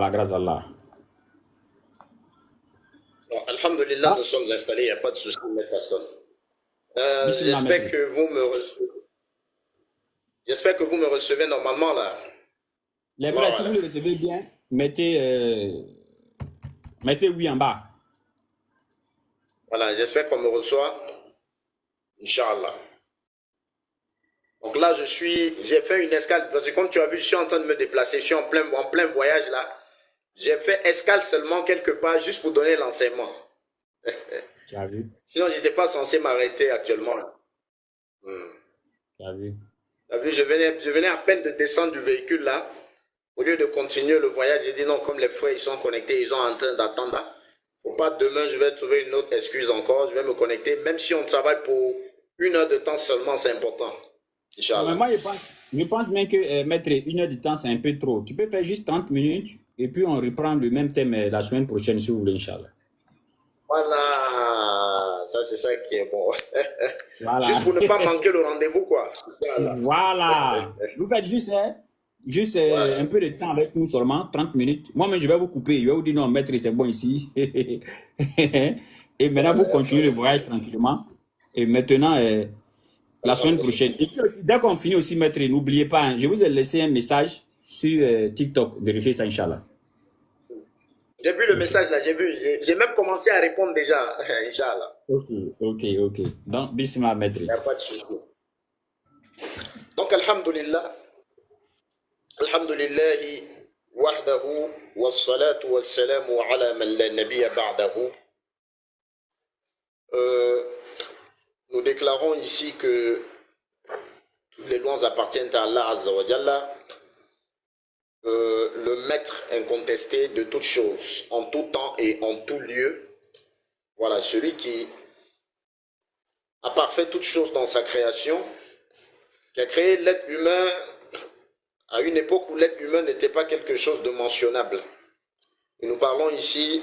la grâce d'Allah. Bon, Alhamdulillah, nous sommes installés, il n'y a pas de souci, Maître Aston. Bismillah, J'espère maître. que vous me recevez normalement là. Les frères, si vous Voilà. le recevez bien, mettez oui en bas. Voilà, j'espère qu'on me reçoit. Inch'Allah. Donc là, j'ai fait une escale, parce que comme tu as vu, je suis en train de me déplacer, je suis en plein voyage là. J'ai fait escale seulement quelque part juste pour donner l'enseignement. Tu as vu? Sinon, je n'étais pas censé m'arrêter actuellement là. Tu as vu? Tu as vu, je venais à peine de descendre du véhicule là. Au lieu de continuer le voyage, j'ai dit non, comme les frères ils sont connectés, ils sont en train d'attendre là. Faut pas demain, je vais trouver une autre excuse encore, je vais me connecter. Même si on travaille pour 1 heure de temps seulement, c'est important. Non, mais Inch'Allah. moi, je pense bien que mettre 1 heure de temps, c'est un peu trop. Tu peux faire juste 30 minutes et puis on reprend le même thème la semaine prochaine, si vous voulez, Inch'Allah. Voilà, ça c'est ça qui est bon. Voilà. Juste pour ne pas manquer le rendez-vous, quoi. Inch'Allah. Voilà. Vous faites juste, un Ouais. peu de temps avec nous seulement, 30 minutes. Moi-même, je vais vous couper. Je vais vous dire non, maître, c'est bon ici. Et maintenant, vous Voilà, y a pas continuez le de- voyage tranquillement. Et maintenant, la semaine prochaine. Alhamdulillah. Et puis aussi, dès qu'on finit aussi, maître, n'oubliez pas, hein, je vous ai laissé un message sur TikTok. Vérifiez ça, Inch'Allah. J'ai vu le Ok. message là, j'ai vu. J'ai même commencé à répondre déjà. Inch'Allah. Ok, ok, ok. Donc, bismillah, maître. Il n'y a pas de souci. Donc, Alhamdulillah. Alhamdulillah. Wahdahu. Wassalatu wassalamu ala man la nabiyya ba'dahu. Euh, Nous déclarons ici que toutes les lois appartiennent à Allah Azza wa Jalla, le maître incontesté de toutes choses, en tout temps et en tout lieu. Voilà, celui qui a parfait toutes choses dans sa création, qui a créé l'être humain à une époque où l'être humain n'était pas quelque chose de mentionnable. Et nous parlons ici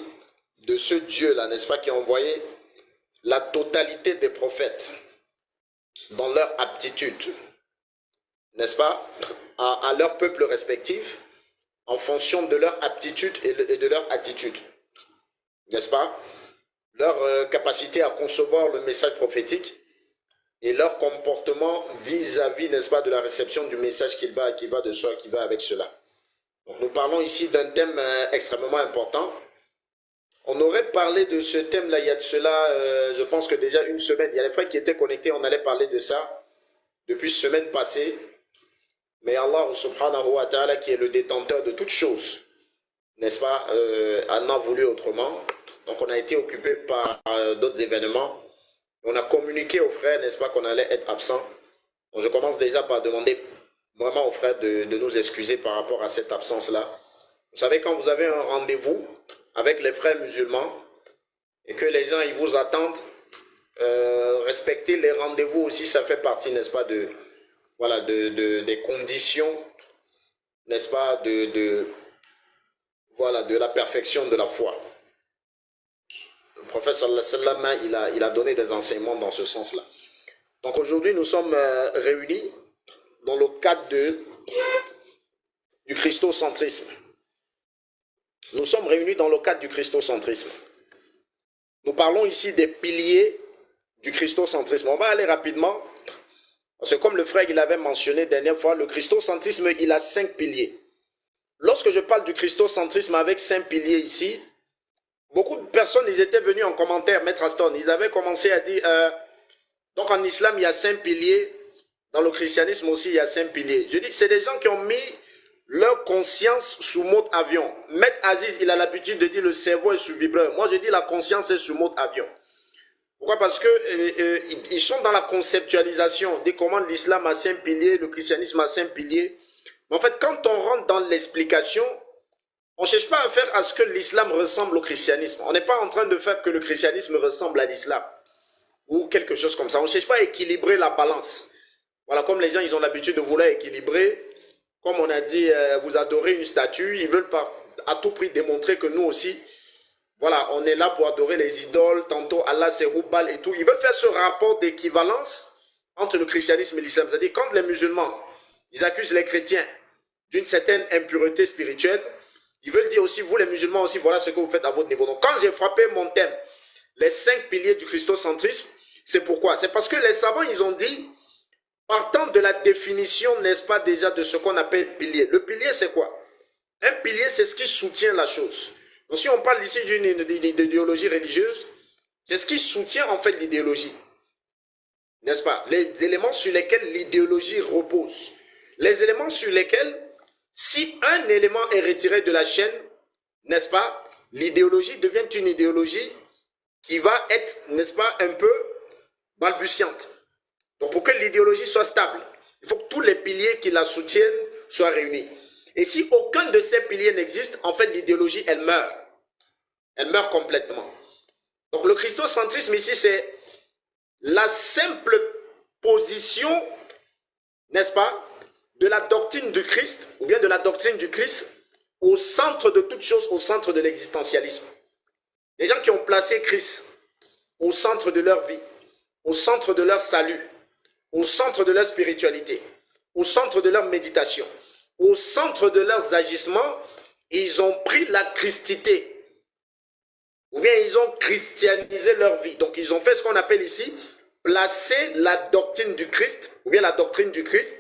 de ce Dieu-là, n'est-ce pas, qui a envoyé la totalité des prophètes dans leur aptitude, n'est-ce pas, à leur peuple respectif, en fonction de leur aptitude et de leur attitude, n'est-ce pas, leur capacité à concevoir le message prophétique et leur comportement vis-à-vis, n'est-ce pas, de la réception du message qui va de soi, qui va avec cela. Donc, nous parlons ici d'un thème extrêmement important. On aurait parlé de ce thème-là il y a de cela, je pense que déjà une semaine. Il y a les frères qui étaient connectés, on allait parler de ça depuis semaine passée. Mais Allah subhanahu wa ta'ala, qui est le détenteur de toutes choses, n'est-ce pas, en a voulu autrement. Donc on a été occupé par d'autres événements. On a communiqué aux frères, n'est-ce pas, qu'on allait être absent. Donc je commence déjà par demander vraiment aux frères de nous excuser par rapport à cette absence-là. Vous savez, quand vous avez un rendez-vous avec les frères musulmans et que les gens ils vous attendent, respecter les rendez-vous aussi, ça fait partie, n'est-ce pas, voilà, des conditions, n'est-ce pas, voilà, de la perfection de la foi. Le prophète sallallahu alayhi wa sallam, il a donné des enseignements dans ce sens-là. Donc aujourd'hui, nous sommes réunis dans le cadre du christocentrisme. Nous sommes réunis dans le cadre du christocentrisme. Nous parlons ici des piliers du christocentrisme. On va aller rapidement, parce que comme le frère il avait mentionné dernière fois, le christocentrisme, il a 5 piliers. Lorsque je parle du christocentrisme avec 5 piliers ici, beaucoup de personnes, ils étaient venus en commentaire, Maître Aston, ils avaient commencé à dire, donc en islam, il y a 5 piliers, dans le christianisme aussi, il y a 5 piliers. Je dis, c'est des gens qui ont mis leur conscience sous mode avion. Maître Aziz, il a l'habitude de dire le cerveau est sous vibreur. Moi, je dis la conscience est sous mode avion. Pourquoi? Parce que ils sont dans la conceptualisation de comment l'islam a 5 piliers, le christianisme a 5 piliers. Mais en fait, quand on rentre dans l'explication, on ne cherche pas à faire à ce que l'islam ressemble au christianisme. On n'est pas en train de faire que le christianisme ressemble à l'islam ou quelque chose comme ça. On ne cherche pas à équilibrer la balance. Voilà, comme les gens, ils ont l'habitude de vouloir équilibrer. Comme on a dit, vous adorez une statue, ils veulent pas à tout prix démontrer que nous aussi, voilà, on est là pour adorer les idoles, tantôt Allah c'est Houbal et tout. Ils veulent faire ce rapport d'équivalence entre le christianisme et l'islam. C'est-à-dire, quand les musulmans, ils accusent les chrétiens d'une certaine impureté spirituelle, Ils veulent dire aussi, vous les musulmans aussi, voilà ce que vous faites à votre niveau. Donc quand j'ai frappé mon thème, les 5 piliers du christocentrisme, c'est pourquoi? C'est parce que les savants, ils ont dit, partant de la définition, n'est-ce pas, déjà de ce qu'on appelle pilier. Le pilier, c'est quoi? Un pilier, c'est ce qui soutient la chose. Donc si on parle ici d'une idéologie religieuse, c'est ce qui soutient en fait l'idéologie. N'est-ce pas? Les éléments sur lesquels l'idéologie repose. Les éléments sur lesquels, si un élément est retiré de la chaîne, n'est-ce pas, l'idéologie devient une idéologie qui va être, n'est-ce pas, un peu balbutiante. Donc pour que l'idéologie soit stable, il faut que tous les piliers qui la soutiennent soient réunis. Et si aucun de ces piliers n'existe, en fait l'idéologie, elle meurt. Elle meurt complètement. Donc le christocentrisme ici, c'est la simple position, n'est-ce pas, de la doctrine du Christ, ou bien de la doctrine du Christ, au centre de toute chose, au centre de l'existentialisme. Les gens qui ont placé Christ au centre de leur vie, au centre de leur salut, au centre de leur spiritualité, au centre de leur méditation, au centre de leurs agissements, ils ont pris la christité, ou bien ils ont christianisé leur vie. Donc ils ont fait ce qu'on appelle ici, placer la doctrine du Christ, ou bien la doctrine du Christ,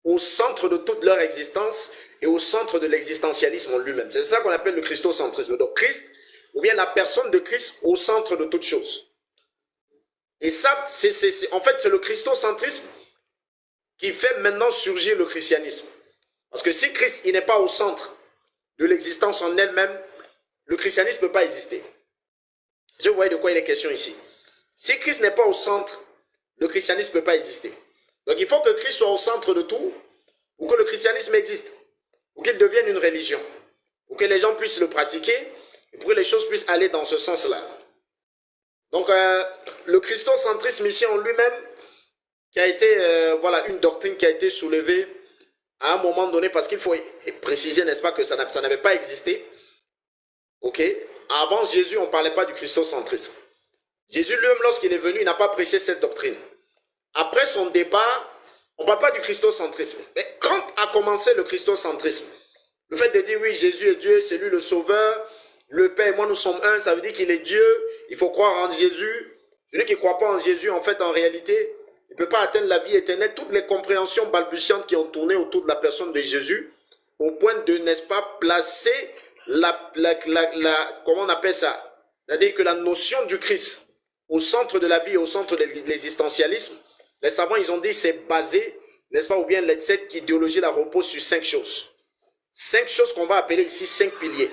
au centre de toute leur existence et au centre de l'existentialisme en lui-même. C'est ça qu'on appelle le christocentrisme. Donc Christ, ou bien la personne de Christ au centre de toute chose. Et ça, en fait, c'est le christocentrisme qui fait maintenant surgir le christianisme. Parce que si Christ il n'est pas au centre de l'existence en elle-même, le christianisme ne peut pas exister. Je vois de quoi il est question ici. Si Christ n'est pas au centre, le christianisme ne peut pas exister. Donc il faut que Christ soit au centre de tout pour que le christianisme existe, pour qu'il devienne une religion, pour que les gens puissent le pratiquer et pour que les choses puissent aller dans ce sens-là. Donc le christocentrisme ici en lui-même, qui a été voilà, une doctrine qui a été soulevée à un moment donné, parce qu'il faut préciser, n'est-ce pas, que ça n'avait pas existé. Ok? Avant Jésus, on ne parlait pas du christocentrisme. Jésus lui-même, lorsqu'il est venu, il n'a pas prêché cette doctrine. Après son départ, on ne parle pas du christocentrisme. Mais quand a commencé le christocentrisme, le fait de dire oui, Jésus est Dieu, c'est lui le sauveur, le Père et moi nous sommes un, ça veut dire qu'il est Dieu, il faut croire en Jésus. Celui qui ne croit pas en Jésus, en fait, en réalité, il ne peut pas atteindre la vie éternelle. Toutes les compréhensions balbutiantes qui ont tourné autour de la personne de Jésus, au point de, n'est-ce pas, placer comment on appelle ça? C'est-à-dire que la notion du Christ au centre de la vie, au centre de l'existentialisme, les savants, ils ont dit c'est basé, n'est-ce pas, ou bien cette idéologie la repose sur 5 choses. 5 choses qu'on va appeler ici 5 piliers.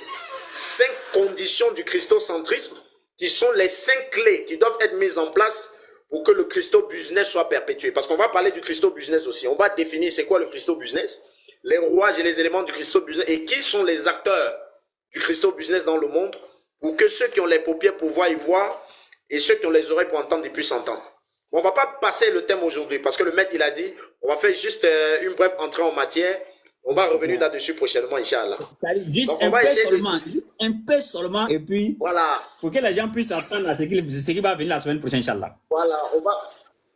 5 conditions du christocentrisme qui sont les 5 clés qui doivent être mises en place pour que le christo-business soit perpétué. Parce qu'on va parler du christo-business aussi. On va définir c'est quoi le christo-business, les rouages et les éléments du christo-business et qui sont les acteurs du christo-business dans le monde pour que ceux qui ont les paupières pour voir, y voient et ceux qui ont les oreilles pour entendre, ils puissent entendre. On ne va pas passer le thème aujourd'hui parce que le maître, il a dit, on va faire juste une brève entrée en matière. On va revenir là-dessus prochainement, Inch'Allah. Juste un peu seulement, juste un peu seulement, et puis, voilà, pour que les gens puissent attendre à ce qui va venir la semaine prochaine, Inch'Allah.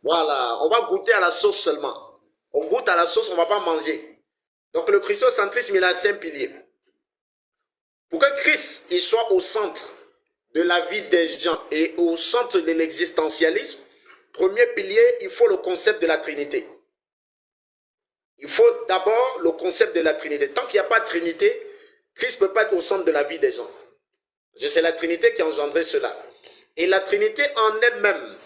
Voilà, on va goûter à la sauce seulement. On goûte à la sauce, on ne va pas manger. Donc le christocentrisme, il a 5 piliers. Pour que Christ il soit au centre de la vie des gens et au centre de l'existentialisme, premier pilier, il faut le concept de la Trinité. Il faut d'abord le concept de la Trinité. Tant qu'il n'y a pas de Trinité, Christ ne peut pas être au centre de la vie des gens. C'est la Trinité qui a engendré cela. Et la Trinité en elle-même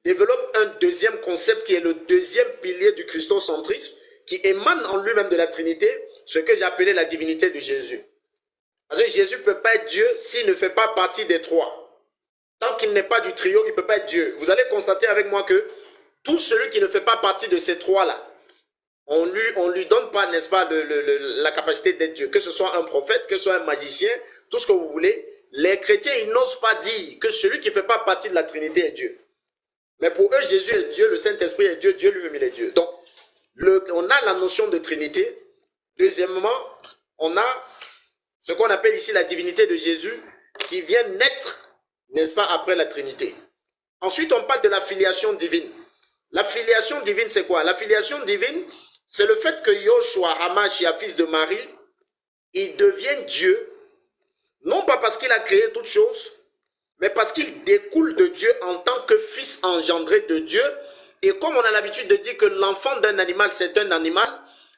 développe un deuxième concept qui est le deuxième pilier du christocentrisme, qui émane en lui-même de la Trinité, ce que j'ai appelé la divinité de Jésus. Parce que Jésus ne peut pas être Dieu s'il ne fait pas partie des trois. Tant qu'il n'est pas du trio, il ne peut pas être Dieu. Vous allez constater avec moi que tout celui qui ne fait pas partie de ces trois-là, on lui donne pas, n'est-ce pas, la capacité d'être Dieu. Que ce soit un prophète, que ce soit un magicien, tout ce que vous voulez. Les chrétiens, ils n'osent pas dire que celui qui ne fait pas partie de la Trinité est Dieu. Mais pour eux, Jésus est Dieu, le Saint-Esprit est Dieu, Dieu lui-même il est Dieu. Donc, on a la notion de Trinité. Deuxièmement, on a ce qu'on appelle ici la divinité de Jésus qui vient naître, n'est-ce pas, après la Trinité. Ensuite, on parle de la filiation divine. La filiation divine, c'est quoi? La filiation divine, c'est le fait que Yoshua HaMashiach, fils de Marie, il devient Dieu, non pas parce qu'il a créé toutes choses, mais parce qu'il découle de Dieu en tant que fils engendré de Dieu. Et comme on a l'habitude de dire que l'enfant d'un animal, c'est un animal,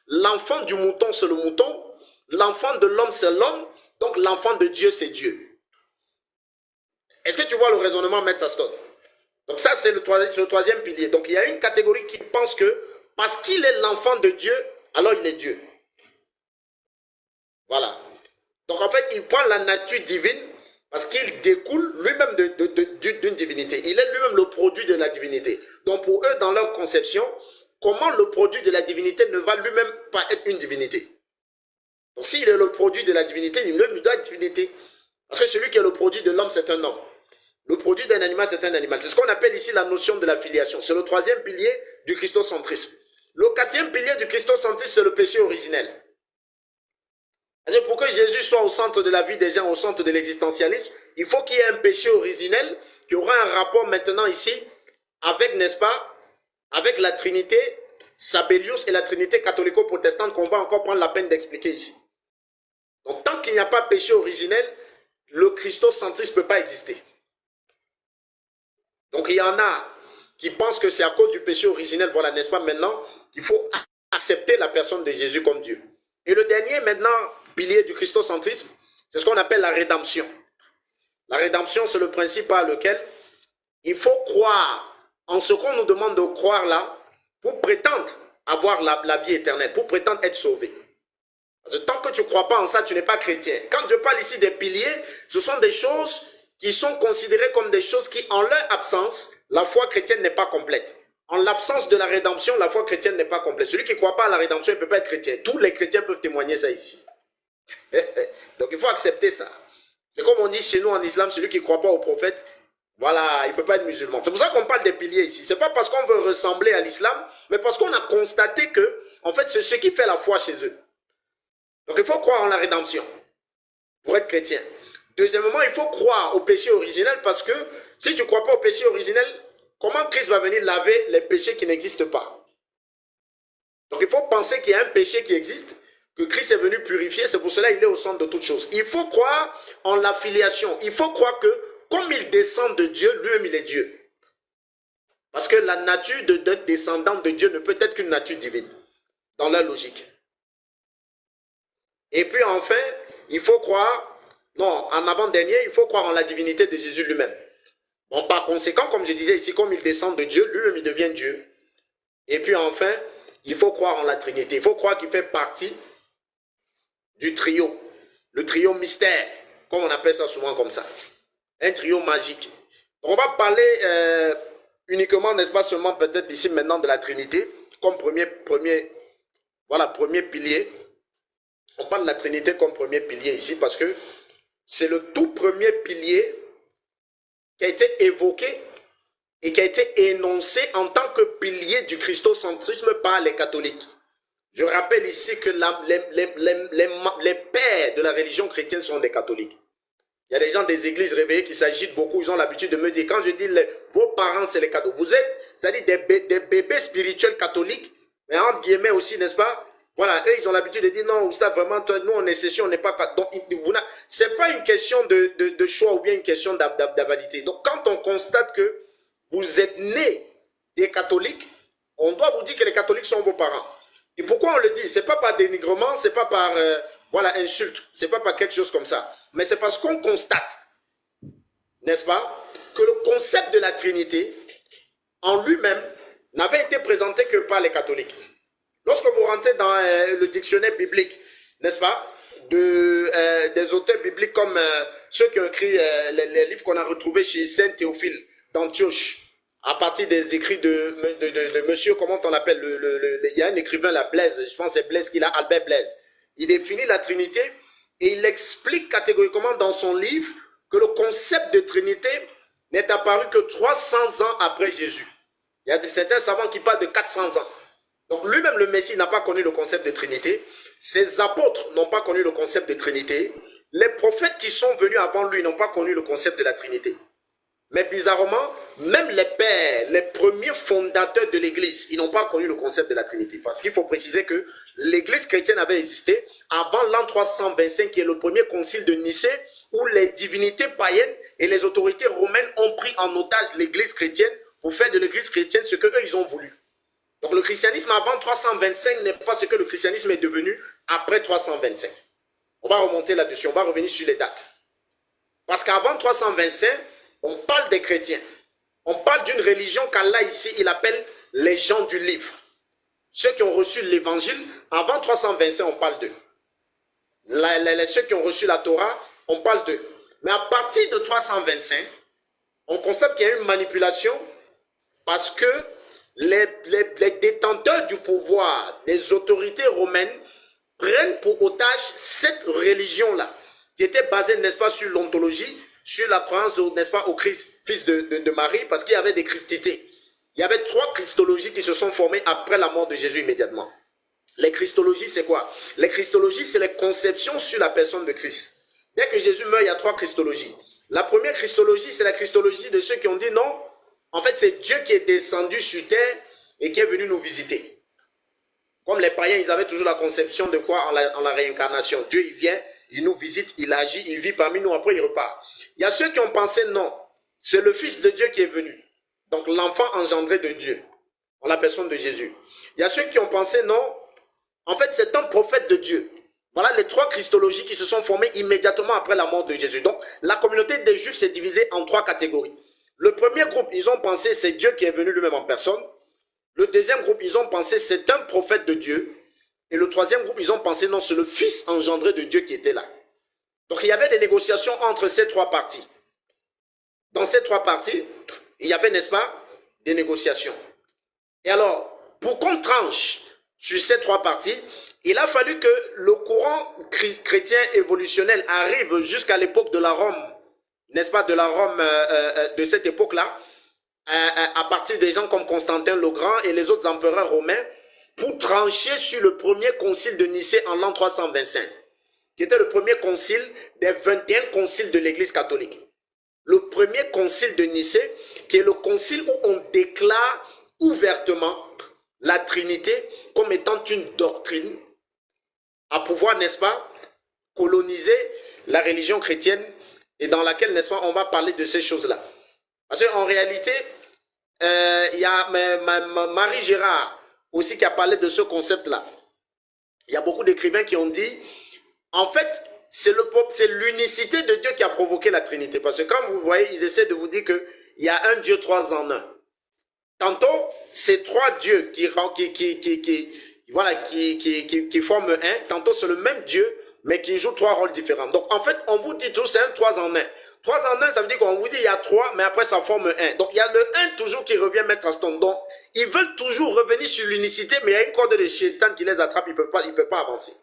l'enfant du mouton, c'est le mouton, l'enfant de l'homme, c'est l'homme, donc l'enfant de Dieu, c'est Dieu. Est-ce que tu vois le raisonnement, Maître Saston? Donc ça, c'est le troisième pilier. Donc il y a une catégorie qui pense que parce qu'il est l'enfant de Dieu, alors il est Dieu. Voilà. Donc en fait, il prend la nature divine parce qu'il découle lui-même d'une divinité. Il est lui-même le produit de la divinité. Donc pour eux, dans leur conception, comment le produit de la divinité ne va lui-même pas être une divinité? Donc s'il est le produit de la divinité, il lui doit être divinité. Parce que celui qui est le produit de l'homme, c'est un homme. Le produit d'un animal, c'est un animal. C'est ce qu'on appelle ici la notion de la filiation. C'est le troisième pilier du christocentrisme. Le quatrième pilier du christocentrisme, c'est le péché originel. Pour que Jésus soit au centre de la vie des gens, au centre de l'existentialisme, il faut qu'il y ait un péché originel qui aura un rapport maintenant ici avec, n'est-ce pas, avec la Trinité Sabellius et la Trinité catholico-protestante qu'on va encore prendre la peine d'expliquer ici. Donc tant qu'il n'y a pas péché originel, le christocentrisme ne peut pas exister. Donc il y en a qui pensent que c'est à cause du péché originel, voilà, n'est-ce pas, maintenant, qu'il faut accepter la personne de Jésus comme Dieu. Et le dernier, maintenant, pilier du christocentrisme, c'est ce qu'on appelle la rédemption. La rédemption, c'est le principe par lequel il faut croire en ce qu'on nous demande de croire là pour prétendre avoir la vie éternelle, pour prétendre être sauvé. Parce que tant que tu ne crois pas en ça, tu n'es pas chrétien. Quand je parle ici des piliers, ce sont des choses qui sont considérées comme des choses qui, en leur absence, la foi chrétienne n'est pas complète. En l'absence de la rédemption, la foi chrétienne n'est pas complète. Celui qui ne croit pas à la rédemption, il ne peut pas être chrétien. Tous les chrétiens peuvent témoigner ça ici. Donc il faut accepter ça. C'est comme on dit chez nous en islam, celui qui ne croit pas au prophète, voilà, il ne peut pas être musulman. C'est pour ça qu'on parle des piliers ici. Ce n'est pas parce qu'on veut ressembler à l'islam, mais parce qu'on a constaté que, en fait, c'est ce qui fait la foi chez eux. Donc il faut croire en la rédemption pour être chrétien. Deuxièmement, il faut croire au péché originel parce que si tu ne crois pas au péché originel, comment Christ va venir laver les péchés qui n'existent pas? Donc il faut penser qu'il y a un péché qui existe, que Christ est venu purifier, c'est pour cela qu'il est au centre de toutes choses. Il faut croire en la filiation. Il faut croire que comme il descend de Dieu, lui-même il est Dieu. Parce que la nature de descendant de Dieu ne peut être qu'une nature divine, dans la logique. Et puis enfin, il faut croire, non, en avant-dernier, il faut croire en la divinité de Jésus lui-même. Bon, par conséquent, comme je disais ici, comme il descend de Dieu, lui-même il devient Dieu. Et puis enfin, il faut croire en la Trinité. Il faut croire qu'il fait partie du trio. Le trio mystère, comme on appelle ça souvent comme ça. Un trio magique. Donc on va parler uniquement, n'est-ce pas, seulement peut-être ici maintenant de la Trinité, comme premier pilier. On parle de la Trinité comme premier pilier ici parce que c'est le tout premier pilier qui a été évoqué et qui a été énoncé en tant que pilier du christocentrisme par les catholiques. Je rappelle ici que les pères de la religion chrétienne sont des catholiques. Il y a des gens des églises réveillées qui s'agitent beaucoup, ils ont l'habitude de me dire, quand je dis vos parents c'est les catholiques, vous êtes, c'est-à-dire des bébés spirituels catholiques, mais entre guillemets aussi, n'est-ce pas? Voilà, eux ils ont l'habitude de dire, non, ça vraiment, toi, nous on est ceci, on n'est pas catholique. Donc, c'est pas une question de choix ou bien une question d'avalidité. Donc quand on constate que vous êtes nés des catholiques, on doit vous dire que les catholiques sont vos parents. Et pourquoi on le dit? C'est pas par dénigrement, c'est pas par insulte, c'est pas par quelque chose comme ça. Mais c'est parce qu'on constate, n'est-ce pas, que le concept de la Trinité, en lui-même, n'avait été présenté que par les catholiques. Lorsque vous rentrez dans le dictionnaire biblique, n'est-ce pas, des auteurs bibliques comme ceux qui ont écrit les livres qu'on a retrouvés chez Saint Théophile d'Antioche, à partir des écrits de monsieur, comment on l'appelle, il y a un écrivain, là, Blaise, je pense que c'est Blaise qu'il a, Albert Blaise. Il définit la Trinité et il explique catégoriquement dans son livre que le concept de Trinité n'est apparu que 300 ans après Jésus. Il y a certains savants qui parlent de 400 ans. Donc lui-même, le Messie, n'a pas connu le concept de Trinité. Ses apôtres n'ont pas connu le concept de Trinité. Les prophètes qui sont venus avant lui n'ont pas connu le concept de la Trinité. Mais bizarrement, même les pères, les premiers fondateurs de l'Église, ils n'ont pas connu le concept de la Trinité. Parce qu'il faut préciser que l'Église chrétienne avait existé avant l'an 325, qui est le premier concile de Nicée, où les divinités païennes et les autorités romaines ont pris en otage l'Église chrétienne pour faire de l'Église chrétienne ce qu'eux, ils ont voulu. Donc le christianisme avant 325 n'est pas ce que le christianisme est devenu après 325. On va remonter là-dessus, on va revenir sur les dates. Parce qu'avant 325, on parle des chrétiens. On parle d'une religion qu'Allah ici, il appelle les gens du livre. Ceux qui ont reçu l'évangile, avant 325, on parle d'eux. Ceux qui ont reçu la Torah, on parle d'eux. Mais à partir de 325, on constate qu'il y a une manipulation parce que les détenteurs du pouvoir, des autorités romaines, prennent pour otage cette religion-là, qui était basée, n'est-ce pas, sur l'ontologie, sur la croyance, n'est-ce pas, au Christ, fils de Marie, parce qu'il y avait des christités. Il y avait 3 christologies qui se sont formées après la mort de Jésus immédiatement. Les christologies, c'est quoi? Les christologies, c'est les conceptions sur la personne de Christ. Dès que Jésus meurt, il y a 3 christologies. La première christologie, c'est la christologie de ceux qui ont dit non, en fait, c'est Dieu qui est descendu sur terre et qui est venu nous visiter. Comme les païens, ils avaient toujours la conception de quoi en la réincarnation. Dieu, il vient, il nous visite, il agit, il vit parmi nous, après il repart. Il y a ceux qui ont pensé non, c'est le Fils de Dieu qui est venu. Donc l'enfant engendré de Dieu, en la personne de Jésus. Il y a ceux qui ont pensé non, en fait c'est un prophète de Dieu. Voilà les 3 christologies qui se sont formées immédiatement après la mort de Jésus. Donc la communauté des Juifs s'est divisée en 3 catégories. Le premier groupe, ils ont pensé c'est Dieu qui est venu lui-même en personne. Le deuxième groupe, ils ont pensé c'est un prophète de Dieu. Et le troisième groupe, ils ont pensé non, c'est le Fils engendré de Dieu qui était là. Donc il y avait des négociations entre ces 3 parties. Dans ces 3 parties, il y avait, n'est-ce pas, des négociations. Et alors, pour qu'on tranche sur ces 3 parties, il a fallu que le courant chrétien évolutionnel arrive jusqu'à l'époque de la Rome, n'est-ce pas, de la Rome de cette époque-là, à partir des gens comme Constantin le Grand et les autres empereurs romains, pour trancher sur le premier concile de Nicée en l'an 325, qui était le premier concile des 21 conciles de l'Église catholique. Le premier concile de Nicée, qui est le concile où on déclare ouvertement la Trinité comme étant une doctrine à pouvoir, n'est-ce pas, coloniser la religion chrétienne et dans laquelle, n'est-ce pas, on va parler de ces choses-là. Parce qu'en réalité, il y a Marie Gérard aussi qui a parlé de ce concept-là. Il y a beaucoup d'écrivains qui ont dit, en fait, c'est l'unicité de Dieu qui a provoqué la Trinité. Parce que quand vous voyez, ils essaient de vous dire qu'il y a un Dieu 3 en 1. Tantôt, c'est 3 dieux qui forment un. Tantôt, c'est le même Dieu, mais qui joue 3 rôles différents. Donc, en fait, on vous dit tout, c'est un 3 en 1. 3 en 1, ça veut dire qu'on vous dit il y a 3, mais après, ça forme 1. Donc, il y a le 1 toujours qui revient mettre à stone. Donc, ils veulent toujours revenir sur l'unicité, mais il y a une corde de chétan qui les attrape, ils ne peuvent pas avancer.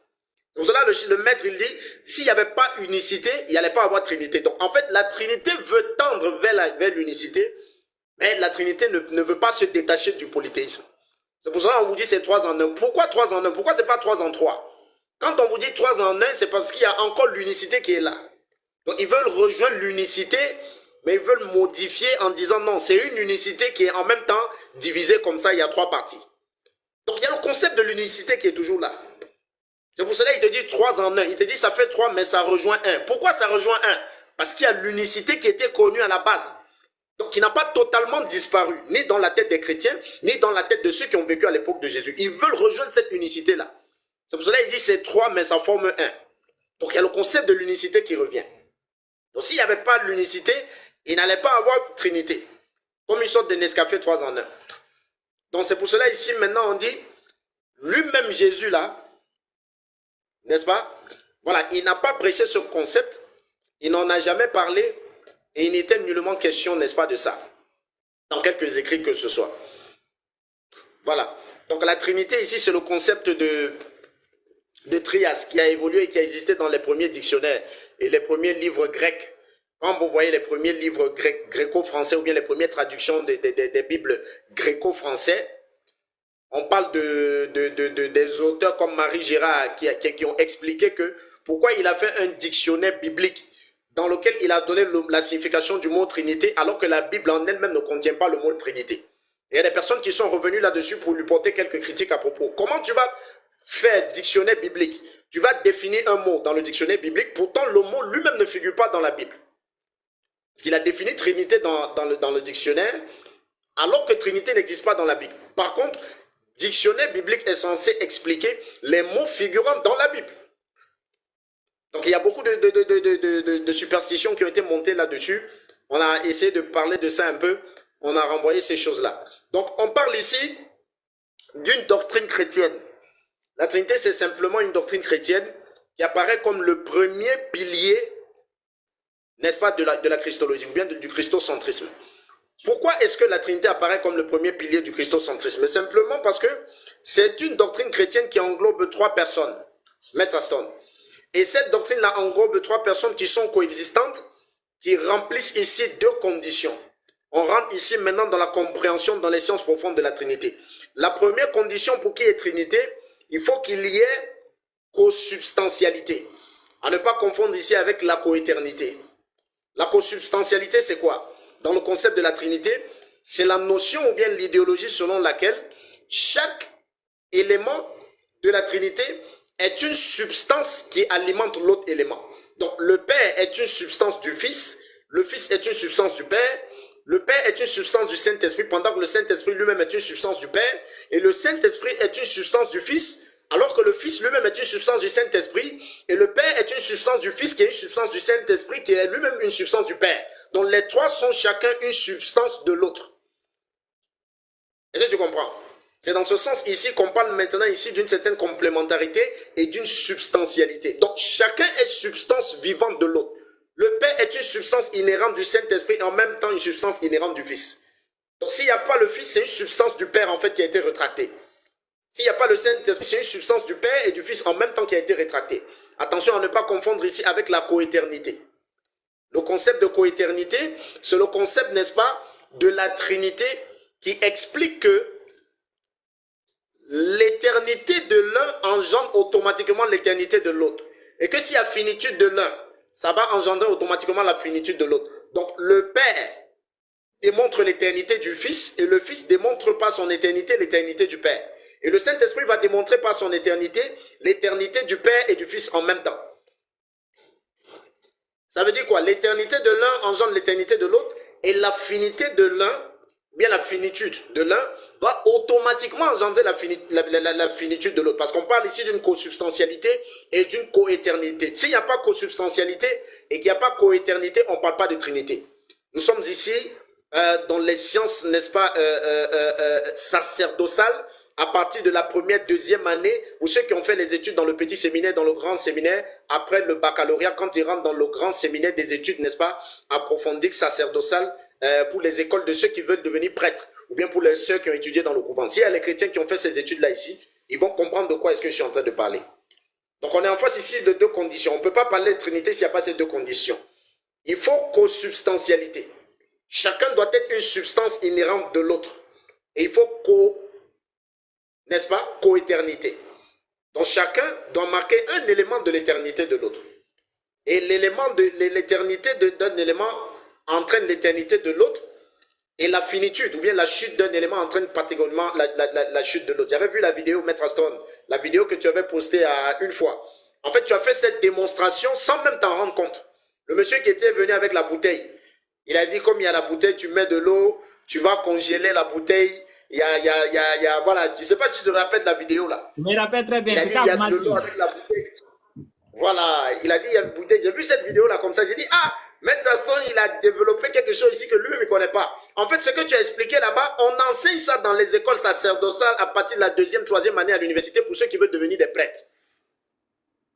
Donc cela, le maître, il dit, s'il n'y avait pas unicité, il n'y allait pas avoir trinité. Donc en fait, la trinité veut tendre vers l'unicité, mais la trinité ne veut pas se détacher du polythéisme. C'est pour cela qu'on vous dit c'est 3 en 1. Pourquoi 3 en 1? Pourquoi c'est pas 3 en 3? Quand on vous dit 3 en 1, c'est parce qu'il y a encore l'unicité qui est là. Donc ils veulent rejoindre l'unicité, mais ils veulent modifier en disant non, c'est une unicité qui est en même temps divisée comme ça, il y a 3 parties. Donc il y a le concept de l'unicité qui est toujours là. C'est pour cela qu'il te dit 3 en 1. Il te dit ça fait 3, mais ça rejoint 1. Pourquoi ça rejoint 1? Parce qu'il y a l'unicité qui était connue à la base. Donc qui n'a pas totalement disparu, ni dans la tête des chrétiens, ni dans la tête de ceux qui ont vécu à l'époque de Jésus. Ils veulent rejoindre cette unicité-là. C'est pour cela qu'il dit c'est 3, mais ça forme 1. Donc il y a le concept de l'unicité qui revient. Donc s'il n'y avait pas l'unicité, il n'allait pas avoir Trinité. Comme une sorte de Nescafé 3 en 1. Donc c'est pour cela ici maintenant on dit, lui-même Jésus là, n'est-ce pas? Voilà, il n'a pas prêché ce concept, il n'en a jamais parlé, et il n'était nullement question, n'est-ce pas, de ça, dans quelques écrits que ce soit. Voilà, donc la Trinité ici, c'est le concept de trias qui a évolué et qui a existé dans les premiers dictionnaires et les premiers livres grecs. Quand vous voyez les premiers livres gréco-français ou bien les premières traductions des Bibles gréco-français, on parle des auteurs comme Marie Gérard qui ont expliqué que pourquoi il a fait un dictionnaire biblique dans lequel il a donné la signification du mot Trinité, alors que la Bible en elle-même ne contient pas le mot Trinité. Et il y a des personnes qui sont revenues là-dessus pour lui porter quelques critiques à propos. Comment tu vas faire dictionnaire biblique? Tu vas définir un mot dans le dictionnaire biblique, pourtant le mot lui-même ne figure pas dans la Bible. Parce qu'il a défini Trinité dans le dictionnaire, alors que Trinité n'existe pas dans la Bible. Par contre, dictionnaire biblique est censé expliquer les mots figurant dans la Bible. Donc il y a beaucoup de superstitions qui ont été montées là-dessus. On a essayé de parler de ça un peu. On a renvoyé ces choses-là. Donc on parle ici d'une doctrine chrétienne. La Trinité, c'est simplement une doctrine chrétienne qui apparaît comme le premier pilier, n'est-ce pas, de la christologie, ou bien du christocentrisme. Pourquoi est-ce que la Trinité apparaît comme le premier pilier du christocentrisme? Simplement parce que c'est une doctrine chrétienne qui englobe 3 personnes. Maître Aston. Et cette doctrine-là englobe 3 personnes qui sont coexistantes, qui remplissent ici 2 conditions. On rentre ici maintenant dans la compréhension, dans les sciences profondes de la Trinité. La première condition pour qu'il y ait Trinité, il faut qu'il y ait consubstantialité. À ne pas confondre ici avec la coéternité. La consubstantialité, c'est quoi? Dans le concept de la Trinité, c'est la notion ou bien l'idéologie selon laquelle chaque élément de la Trinité est une substance qui alimente l'autre élément. Donc le Père est une substance du Fils, le Fils est une substance du Père, le Père est une substance du Saint-Esprit, pendant que le Saint-Esprit lui-même est une substance du Père, et le Saint-Esprit est une substance du Fils, alors que le Fils lui-même est une substance du Saint-Esprit, et le Père est une substance du Fils qui est une substance du Saint-Esprit, qui est lui-même une substance du Père. Donc les 3 sont chacun une substance de l'autre. Est-ce que tu comprends? C'est dans ce sens ici qu'on parle maintenant ici d'une certaine complémentarité et d'une substantialité. Donc chacun est substance vivante de l'autre. Le Père est une substance inhérente du Saint-Esprit et en même temps une substance inhérente du Fils. Donc s'il n'y a pas le Fils, c'est une substance du Père en fait qui a été rétractée. S'il n'y a pas le Saint-Esprit, c'est une substance du Père et du Fils en même temps qui a été rétractée. Attention à ne pas confondre ici avec la coéternité. Le concept de coéternité, c'est le concept, n'est-ce pas, de la Trinité qui explique que l'éternité de l'un engendre automatiquement l'éternité de l'autre. Et que s'il y a finitude de l'un, ça va engendrer automatiquement la finitude de l'autre. Donc le Père démontre l'éternité du Fils et le Fils démontre par son éternité l'éternité du Père. Et le Saint-Esprit va démontrer par son éternité l'éternité du Père et du Fils en même temps. Ça veut dire quoi? L'éternité de l'un engendre l'éternité de l'autre et la finité de l'un, bien la finitude de l'un, va automatiquement engendrer la finitude de l'autre. Parce qu'on parle ici d'une consubstantialité et d'une coéternité. S'il n'y a pas consubstantialité et qu'il n'y a pas coéternité, on ne parle pas de Trinité. Nous sommes ici dans les sciences, n'est-ce pas, sacerdotales, à partir de la première, deuxième année, ou ceux qui ont fait les études dans le petit séminaire, dans le grand séminaire, après le baccalauréat, quand ils rentrent dans le grand séminaire des études, n'est-ce pas, approfondies, sacerdotales, pour les écoles de ceux qui veulent devenir prêtres, ou bien pour ceux qui ont étudié dans le couvent. S'il y a les chrétiens qui ont fait ces études-là ici, ils vont comprendre de quoi est-ce que je suis en train de parler. Donc on est en face ici de 2 conditions. On ne peut pas parler de Trinité s'il n'y a pas ces 2 conditions. Il faut consubstantialité. Chacun doit être une substance inhérente de l'autre. Et il faut n'est-ce pas, coéternité. Donc chacun doit marquer un élément de l'éternité de l'autre. Et l'élément de l'éternité d'un élément entraîne l'éternité de l'autre. Et la finitude, ou bien la chute d'un élément entraîne particulièrement la chute de l'autre. J'avais vu la vidéo, Maître Aston, la vidéo que tu avais postée une fois. En fait, tu as fait cette démonstration sans même t'en rendre compte. Le monsieur qui était venu avec la bouteille, il a dit, comme il y a la bouteille, tu mets de l'eau, tu vas congeler la bouteille. Voilà, je ne sais pas si tu te rappelles de la vidéo là. Je me rappelle très bien, c'était à Massy. Voilà, il a dit, il y a une bouteille. J'ai vu cette vidéo là comme ça, j'ai dit, ah, Maître Aston, il a développé quelque chose ici que lui-même ne connaît pas. En fait, ce que tu as expliqué là-bas, on enseigne ça dans les écoles sacerdotales à partir de la 2e, 3e année à l'université pour ceux qui veulent devenir des prêtres.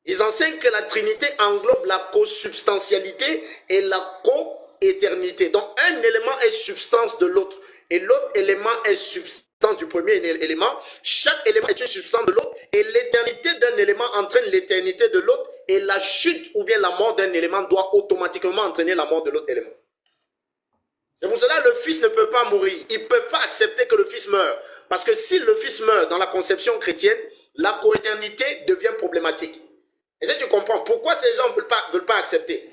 Ils enseignent que la Trinité englobe la consubstantialité et la coéternité. Donc, un élément est substance de l'autre et l'autre élément est substance du premier élément. Chaque élément est une substance de l'autre et l'éternité d'un élément entraîne l'éternité de l'autre et la chute ou bien la mort d'un élément doit automatiquement entraîner la mort de l'autre élément. C'est pour cela que le Fils ne peut pas mourir. Ils ne peuvent pas accepter que le Fils meure. Parce que si le Fils meurt dans la conception chrétienne, la coéternité devient problématique. Est-ce que tu comprends pourquoi ces gens ne veulent pas accepter?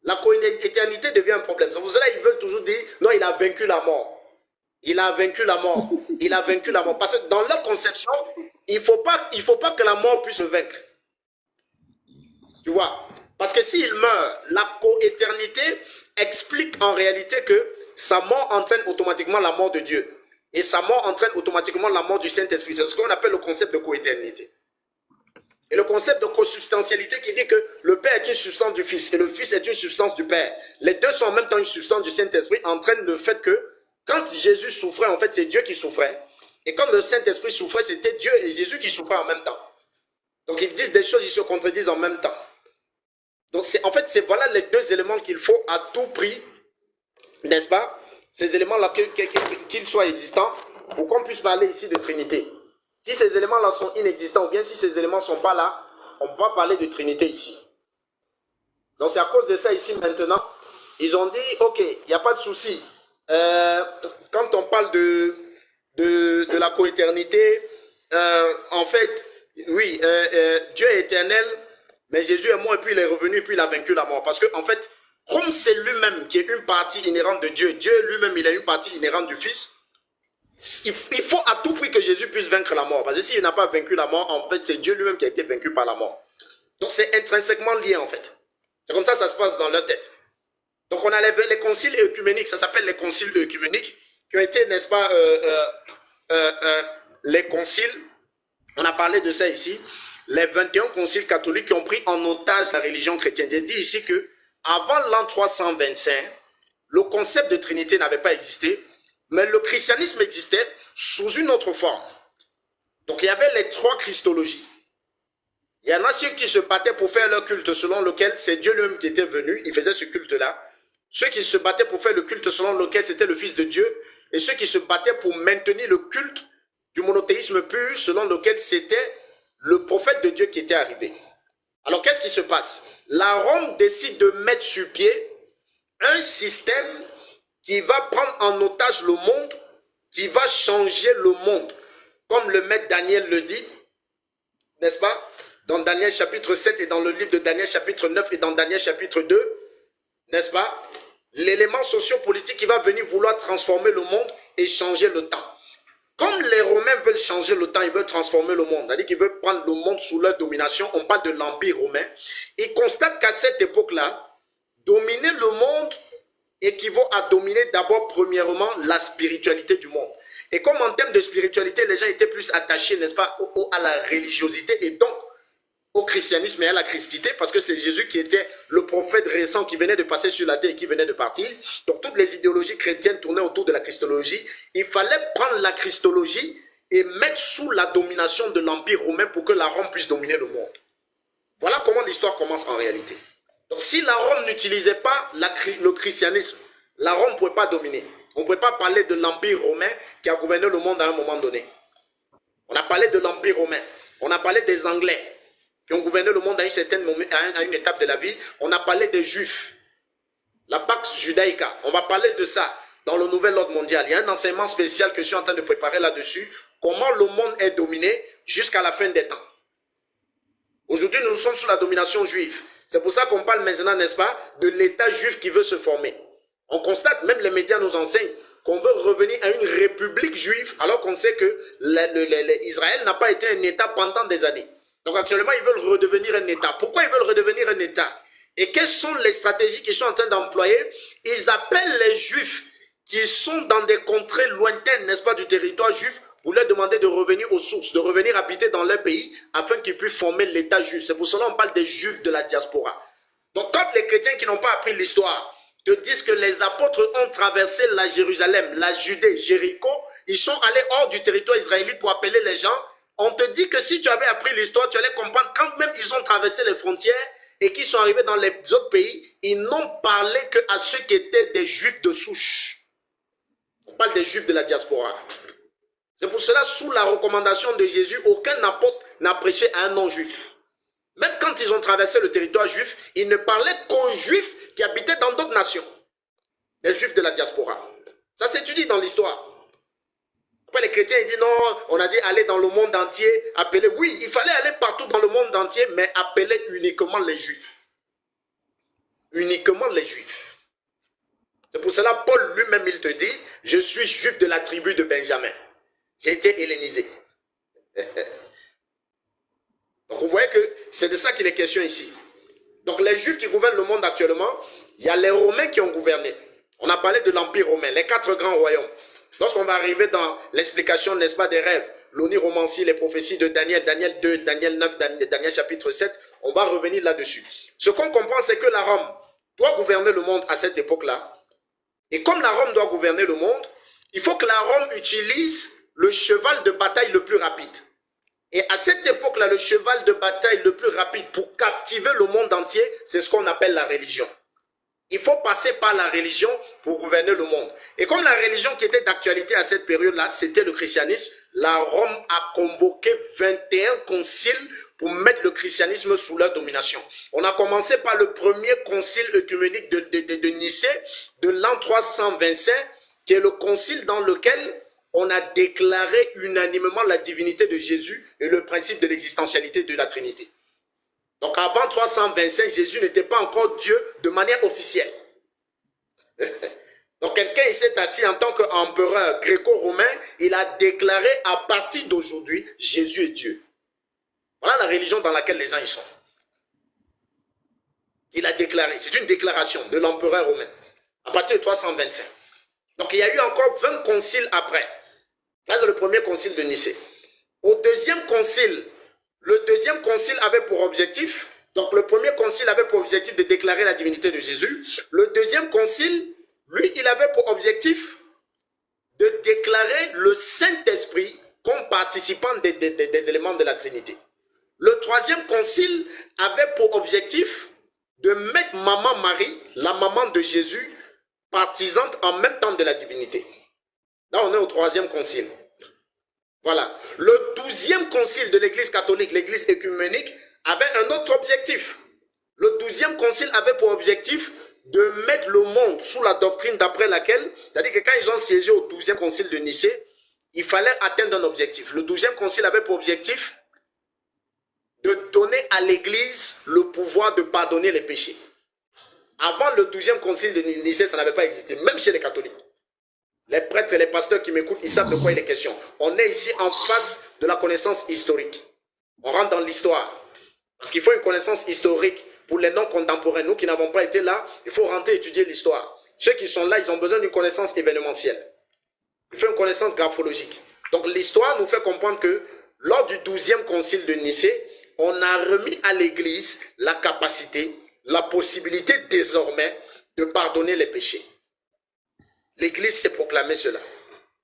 La co-éternité devient un problème. C'est pour cela qu'ils veulent toujours dire, non, il a vaincu la mort. Il a vaincu la mort. Il a vaincu la mort. Parce que dans leur conception, il ne faut pas que la mort puisse le vaincre. Tu vois? Parce que s'il meurt, la co-éternité explique en réalité que sa mort entraîne automatiquement la mort de Dieu. Et sa mort entraîne automatiquement la mort du Saint-Esprit. C'est ce qu'on appelle le concept de co-éternité. Et le concept de consubstantialité qui dit que le Père est une substance du Fils et le Fils est une substance du Père. Les deux sont en même temps une substance du Saint-Esprit, entraîne le fait que quand Jésus souffrait, en fait, c'est Dieu qui souffrait. Et quand le Saint-Esprit souffrait, c'était Dieu et Jésus qui souffraient en même temps. Donc ils disent des choses, ils se contredisent en même temps. Donc en fait, voilà les deux éléments qu'il faut à tout prix, n'est-ce pas? Ces éléments-là, qu'ils soient existants, pour qu'on puisse parler ici de Trinité. Si ces éléments-là sont inexistants, ou bien si ces éléments ne sont pas là, on ne peut pas parler de Trinité ici. Donc c'est à cause de ça ici maintenant, ils ont dit, ok, il n'y a pas de souci. Quand on parle de la coéternité, en fait, oui, Dieu est éternel, mais Jésus est mort et puis il est revenu et puis il a vaincu la mort. Parce que en fait, comme c'est lui-même qui est une partie inhérente de Dieu, Dieu lui-même il est une partie inhérente du Fils, il faut à tout prix que Jésus puisse vaincre la mort. Parce que s'il n'a pas vaincu la mort, en fait, c'est Dieu lui-même qui a été vaincu par la mort. Donc c'est intrinsèquement lié en fait. C'est comme ça que ça se passe dans leur tête. Donc on a les conciles œcuméniques, ça s'appelle les conciles œcuméniques, qui ont été, n'est-ce pas, les conciles, on a parlé de ça ici, les 21 conciles catholiques qui ont pris en otage la religion chrétienne. J'ai dit ici que avant l'an 325, le concept de Trinité n'avait pas existé, mais le christianisme existait sous une autre forme. Donc il y avait les trois christologies. Il y en a ceux qui se battaient pour faire leur culte selon lequel c'est Dieu lui-même qui était venu, il faisait ce culte-là. Ceux qui se battaient pour faire le culte selon lequel c'était le Fils de Dieu, et ceux qui se battaient pour maintenir le culte du monothéisme pur selon lequel c'était le prophète de Dieu qui était arrivé. Alors qu'est-ce qui se passe? La Rome décide de mettre sur pied un système qui va prendre en otage le monde, qui va changer le monde, comme le maître Daniel le dit, n'est-ce pas? Dans Daniel chapitre 7 et dans le livre de Daniel chapitre 9 et dans Daniel chapitre 2, n'est-ce pas? L'élément sociopolitique qui va venir vouloir transformer le monde et changer le temps. Comme les Romains veulent changer le temps, ils veulent transformer le monde, c'est-à-dire qu'ils veulent prendre le monde sous leur domination, on parle de l'Empire romain, ils constatent qu'à cette époque-là, dominer le monde équivaut à dominer d'abord premièrement la spiritualité du monde. Et comme en termes de spiritualité, les gens étaient plus attachés, n'est-ce pas, à la religiosité et donc au christianisme et à la christité, parce que c'est Jésus qui était le prophète récent qui venait de passer sur la terre et qui venait de partir. Donc toutes les idéologies chrétiennes tournaient autour de la christologie. Il fallait prendre la christologie et mettre sous la domination de l'Empire romain pour que la Rome puisse dominer le monde. Voilà comment l'histoire commence en réalité. Donc si la Rome n'utilisait pas le christianisme, la Rome ne pouvait pas dominer. On ne pouvait pas parler de l'Empire romain qui a gouverné le monde à un moment donné. On a parlé de l'Empire romain. On a parlé des Anglais qui ont gouverné le monde à une étape de la vie. On a parlé des Juifs, la Pax Judaïca. On va parler de ça dans le nouvel ordre mondial. Il y a un enseignement spécial que je suis en train de préparer là-dessus. Comment le monde est dominé jusqu'à la fin des temps. Aujourd'hui, nous sommes sous la domination juive. C'est pour ça qu'on parle maintenant, n'est-ce pas, de l'État juif qui veut se former. On constate, même les médias nous enseignent, qu'on veut revenir à une république juive, alors qu'on sait que Israël n'a pas été un État pendant des années. Donc actuellement, ils veulent redevenir un État. Pourquoi ils veulent redevenir un État? Et quelles sont les stratégies qu'ils sont en train d'employer? Ils appellent les Juifs qui sont dans des contrées lointaines, n'est-ce pas, du territoire juif, pour leur demander de revenir aux sources, de revenir habiter dans leur pays, afin qu'ils puissent former l'État juif. C'est pour cela qu'on parle des Juifs de la diaspora. Donc quand les chrétiens qui n'ont pas appris l'histoire te disent que les apôtres ont traversé la Jérusalem, la Judée, Jéricho, ils sont allés hors du territoire israélite pour appeler les gens. On te dit que si tu avais appris l'histoire, tu allais comprendre quand même ils ont traversé les frontières et qu'ils sont arrivés dans les autres pays, ils n'ont parlé qu'à ceux qui étaient des Juifs de souche. On parle des Juifs de la diaspora. C'est pour cela, sous la recommandation de Jésus, aucun apôtre n'a prêché à un non-juif. Même quand ils ont traversé le territoire juif, ils ne parlaient qu'aux Juifs qui habitaient dans d'autres nations. Les Juifs de la diaspora. Ça s'étudie dans l'histoire. Après, les chrétiens, ils disent non, on a dit aller dans le monde entier, appeler. Oui, il fallait aller partout dans le monde entier, mais appeler uniquement les Juifs. uniquement les Juifs. C'est pour cela Paul lui-même, il te dit, je suis juif de la tribu de Benjamin. J'ai été hellénisé. Donc vous voyez que c'est de ça qu'il est question ici. Donc les Juifs qui gouvernent le monde actuellement, il y a les Romains qui ont gouverné. On a parlé de l'Empire romain, les 4 grands royaumes. Lorsqu'on va arriver dans l'explication, n'est-ce pas, des rêves, l'oniromancie, les prophéties de Daniel, Daniel 2, Daniel 9, Daniel chapitre 7, on va revenir là-dessus. Ce qu'on comprend, c'est que la Rome doit gouverner le monde à cette époque-là. Et comme la Rome doit gouverner le monde, il faut que la Rome utilise le cheval de bataille le plus rapide. Et à cette époque-là, le cheval de bataille le plus rapide pour captiver le monde entier, c'est ce qu'on appelle la religion. Il faut passer par la religion pour gouverner le monde. Et comme la religion qui était d'actualité à cette période-là, c'était le christianisme, la Rome a convoqué 21 conciles pour mettre le christianisme sous leur domination. On a commencé par le premier concile œcuménique de Nicée de l'an 325, qui est le concile dans lequel on a déclaré unanimement la divinité de Jésus et le principe de l'existentialité de la Trinité. Donc avant 325, Jésus n'était pas encore Dieu de manière officielle. Donc quelqu'un s'est assis en tant qu'empereur gréco-romain, il a déclaré à partir d'aujourd'hui, Jésus est Dieu. Voilà la religion dans laquelle les gens y sont. Il a déclaré, c'est une déclaration de l'empereur romain, à partir de 325. Donc il y a eu encore 20 conciles après. Là c'est le premier concile de Nicée. Au deuxième concile, le deuxième concile avait pour objectif, donc le premier concile avait pour objectif de déclarer la divinité de Jésus. Le deuxième concile, lui, il avait pour objectif de déclarer le Saint-Esprit comme participant des éléments de la Trinité. Le troisième concile avait pour objectif de mettre Maman Marie, la maman de Jésus, partisante en même temps de la divinité. Là, on est au troisième concile. Voilà. Le 12e concile de l'Église catholique, l'Église écuménique, avait un autre objectif. Le 12e concile avait pour objectif de mettre le monde sous la doctrine d'après laquelle, c'est-à-dire que quand ils ont siégé au 12e concile de Nicée, il fallait atteindre un objectif. Le 12e concile avait pour objectif de donner à l'Église le pouvoir de pardonner les péchés. Avant le 12e concile de Nicée, ça n'avait pas existé, même chez les catholiques. Les prêtres et les pasteurs qui m'écoutent, ils savent de quoi il est question. On est ici en face de la connaissance historique. On rentre dans l'histoire. Parce qu'il faut une connaissance historique pour les non-contemporains. Nous qui n'avons pas été là, il faut rentrer étudier l'histoire. Ceux qui sont là, ils ont besoin d'une connaissance événementielle. Il faut une connaissance graphologique. Donc l'histoire nous fait comprendre que lors du 12e concile de Nicée, on a remis à l'Église la capacité, la possibilité désormais de pardonner les péchés. L'Église s'est proclamé cela.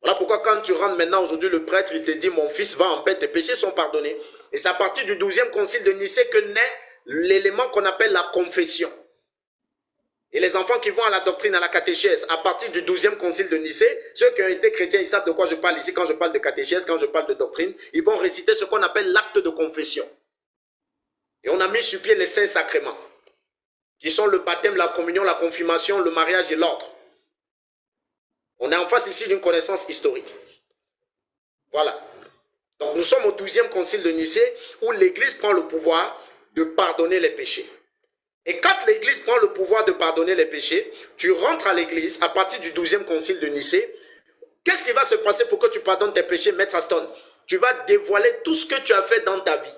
Voilà pourquoi quand tu rentres maintenant aujourd'hui, le prêtre, il te dit, mon fils, va en paix, tes péchés sont pardonnés. Et c'est à partir du 12e concile de Nicée que naît l'élément qu'on appelle la confession. Et les enfants qui vont à la doctrine, à la catéchèse, à partir du 12e concile de Nicée, ceux qui ont été chrétiens, ils savent de quoi je parle ici quand je parle de catéchèse, quand je parle de doctrine, ils vont réciter ce qu'on appelle l'acte de confession. Et on a mis sur pied les saints sacrements, qui sont le baptême, la communion, la confirmation, le mariage et l'ordre. On est en face ici d'une connaissance historique. Voilà. Donc nous sommes au 12e concile de Nicée où l'Église prend le pouvoir de pardonner les péchés. Et quand l'Église prend le pouvoir de pardonner les péchés, tu rentres à l'Église à partir du 12e concile de Nicée. Qu'est-ce qui va se passer pour que tu pardonnes tes péchés, Maître Aston? Tu vas dévoiler tout ce que tu as fait dans ta vie.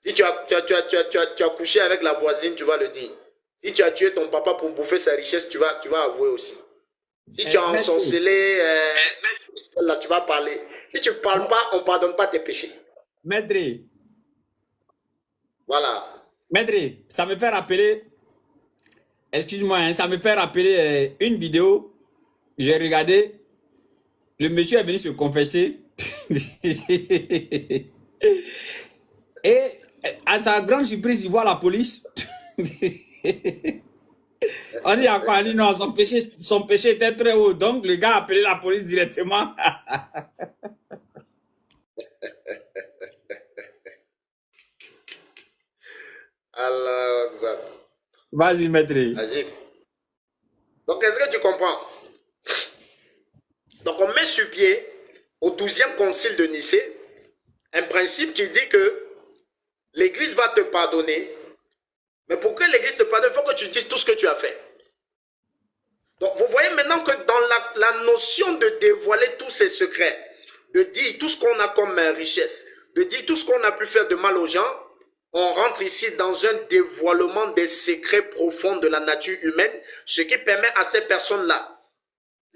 Si tu as couché avec la voisine, tu vas le dire. Si tu as tué ton papa pour bouffer sa richesse, tu vas avouer aussi. Si tu as ensorcelé, là, tu vas parler. Si tu ne parles pas, on ne pardonne pas tes péchés. Maître. Voilà. Maître, ça me fait rappeler, excuse-moi, hein, ça me fait rappeler une vidéo. J'ai regardé, le monsieur est venu se confesser. Et à sa grande surprise, il voit la police. On dit à quoi? On dit non, son péché était très haut. Donc le gars a appelé la police directement. Alors, vas-y, maître. Vas-y. Donc, est-ce que tu comprends? Donc, on met sur pied, au 12e concile de Nicée, un principe qui dit que l'Église va te pardonner Mais pour que l'Église te pardonne, il faut que tu dises tout ce que tu as fait. Donc, vous voyez maintenant que dans la notion de dévoiler tous ces secrets, de dire tout ce qu'on a comme richesse, de dire tout ce qu'on a pu faire de mal aux gens, on rentre ici dans un dévoilement des secrets profonds de la nature humaine, ce qui permet à ces personnes-là,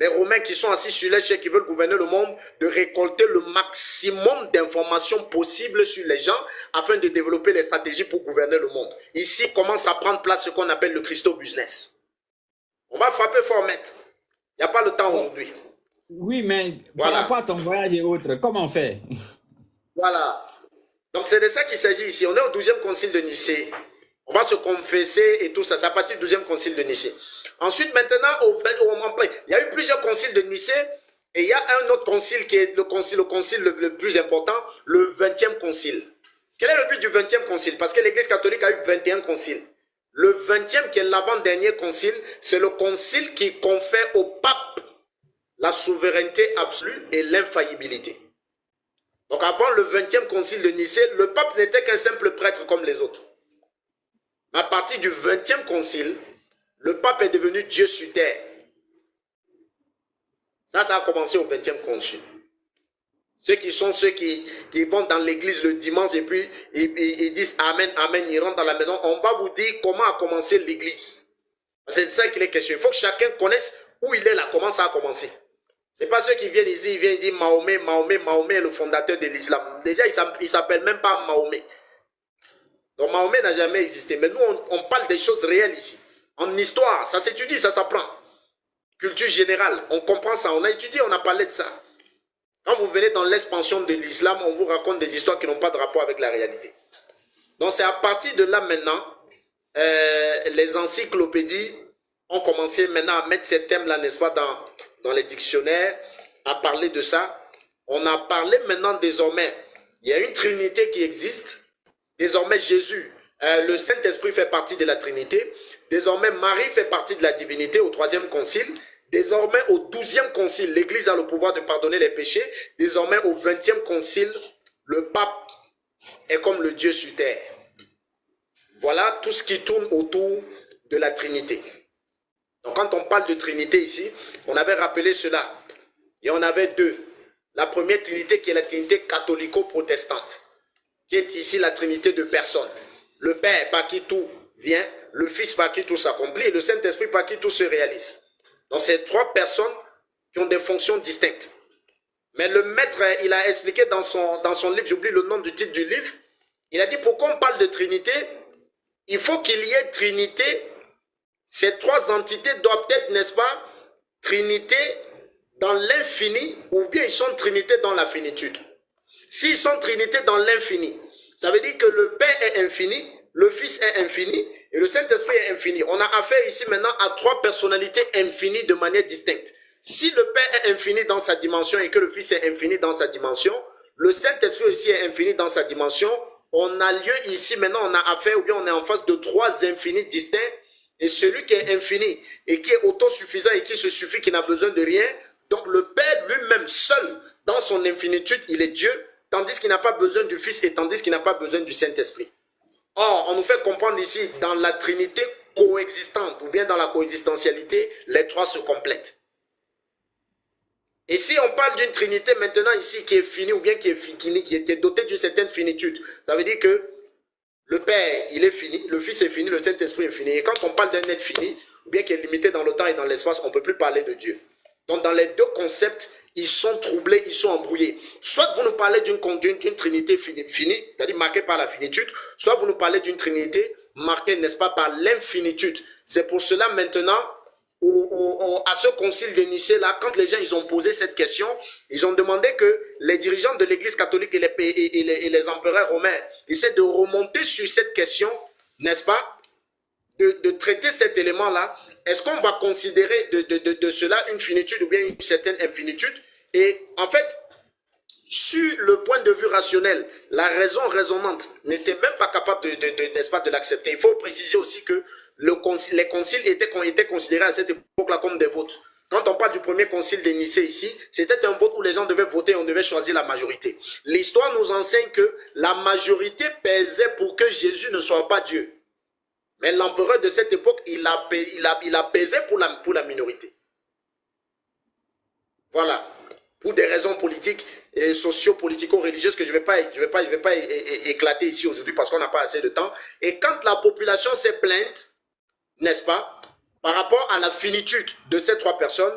les Romains qui sont assis sur les chaises qui veulent gouverner le monde, de récolter le maximum d'informations possibles sur les gens afin de développer les stratégies pour gouverner le monde. Ici commence à prendre place ce qu'on appelle le Christo business. On va frapper fort, maître. Il n'y a pas le temps aujourd'hui. Oui, mais Voilà. par rapport à ton voyage et autres, comment on fait? Voilà. Donc c'est de ça qu'il s'agit ici. On est au 12e concile de Nicée. On va se confesser et tout ça. C'est à partir du 12e concile de Nicée. Ensuite, maintenant, il y a eu plusieurs conciles de Nicée et il y a un autre concile qui est le concile le plus important, le 20e concile. Quel est le but du 20e concile? Parce que l'Église catholique a eu 21 conciles. Le 20e, qui est l'avant-dernier concile, c'est le concile qui confère au pape la souveraineté absolue et l'infaillibilité. Donc avant le 20e concile de Nicée, le pape n'était qu'un simple prêtre comme les autres. À partir du 20e concile, le pape est devenu Dieu sur terre. Ça a commencé au 20e concile. Ceux qui vont dans l'église le dimanche et puis ils disent Amen, Amen, ils rentrent dans la maison. On va vous dire comment a commencé l'église. C'est de ça qu'il est question. Il faut que chacun connaisse où il est là, comment ça a commencé. Ce n'est pas ceux qui viennent ici, ils viennent dire Mahomet, Mahomet, Mahomet est le fondateur de l'islam. Déjà, il ne s'appelle même pas Mahomet. Donc Mahomet n'a jamais existé. Mais nous, on parle des choses réelles ici. En histoire, ça s'étudie, ça s'apprend. Culture générale, on comprend ça, on a étudié, on a parlé de ça. Quand vous venez dans l'expansion de l'islam, on vous raconte des histoires qui n'ont pas de rapport avec la réalité. Donc c'est à partir de là maintenant, les encyclopédies ont commencé maintenant à mettre ces thèmes-là, n'est-ce pas, dans les dictionnaires, à parler de ça. On a parlé maintenant désormais, il y a une trinité qui existe. Désormais Jésus, le Saint-Esprit fait partie de la Trinité. Désormais Marie fait partie de la divinité au 3e concile. Désormais au 12e concile, l'Église a le pouvoir de pardonner les péchés. Désormais au 20e concile, le pape est comme le Dieu sur terre. Voilà tout ce qui tourne autour de la Trinité. Donc quand on parle de Trinité ici, on avait rappelé cela. Et on avait deux. La première Trinité qui est la Trinité catholico-protestante, qui est ici la Trinité de personnes. Le Père par qui tout vient, le Fils par qui tout s'accomplit et le Saint-Esprit par qui tout se réalise. Donc c'est trois personnes qui ont des fonctions distinctes. Mais le maître, il a expliqué dans son livre, j'oublie le nom du titre du livre, il a dit pourquoi on parle de Trinité, il faut qu'il y ait Trinité. Ces trois entités doivent être, n'est-ce pas, Trinité dans l'infini ou bien ils sont Trinité dans la finitude. S'ils sont Trinité dans l'infini, ça veut dire que le Père est infini, le Fils est infini et le Saint-Esprit est infini. On a affaire ici maintenant à trois personnalités infinies de manière distincte. Si le Père est infini dans sa dimension et que le Fils est infini dans sa dimension, le Saint-Esprit aussi est infini dans sa dimension, on a lieu ici maintenant, on a affaire ou bien on est en face de trois infinis distincts. Et celui qui est infini et qui est autosuffisant et qui se suffit, qui n'a besoin de rien, donc le Père lui-même seul, dans son infinitude, il est Dieu, tandis qu'il n'a pas besoin du Fils et tandis qu'il n'a pas besoin du Saint-Esprit. Or, on nous fait comprendre ici, dans la Trinité coexistante, ou bien dans la coexistentialité, les trois se complètent. Et si on parle d'une Trinité maintenant ici qui est finie, ou bien qui est dotée d'une certaine finitude, ça veut dire que le Père, il est fini, le Fils est fini, le Saint-Esprit est fini. Et quand on parle d'un être fini, ou bien qui est limité dans le temps et dans l'espace, on ne peut plus parler de Dieu. Donc dans les deux concepts, ils sont troublés, ils sont embrouillés. Soit vous nous parlez d'une Trinité finie, c'est-à-dire marquée par la finitude, soit vous nous parlez d'une Trinité marquée, n'est-ce pas, par l'infinitude. C'est pour cela maintenant, à ce concile de Nicée là, quand les gens ils ont posé cette question, ils ont demandé que les dirigeants de l'Église catholique et les empereurs romains essaient de remonter sur cette question, n'est-ce pas, de traiter cet élément là. Est-ce qu'on va considérer de cela une finitude ou bien une certaine infinitude? Et en fait, sur le point de vue rationnel, la raison raisonnante n'était même pas capable n'est-ce pas, de l'accepter. Il faut préciser aussi que les conciles étaient considérés à cette époque-là comme des votes. Quand on parle du premier concile de Nicée ici, c'était un vote où les gens devaient voter et on devait choisir la majorité. L'histoire nous enseigne que la majorité pesait pour que Jésus ne soit pas Dieu. Mais l'empereur de cette époque, il a pesé pour la minorité. Voilà. Pour des raisons politiques et socio-politico-religieuses que je vais pas éclater ici aujourd'hui parce qu'on n'a pas assez de temps. Et quand la population s'est plainte, n'est-ce pas, par rapport à la finitude de ces trois personnes,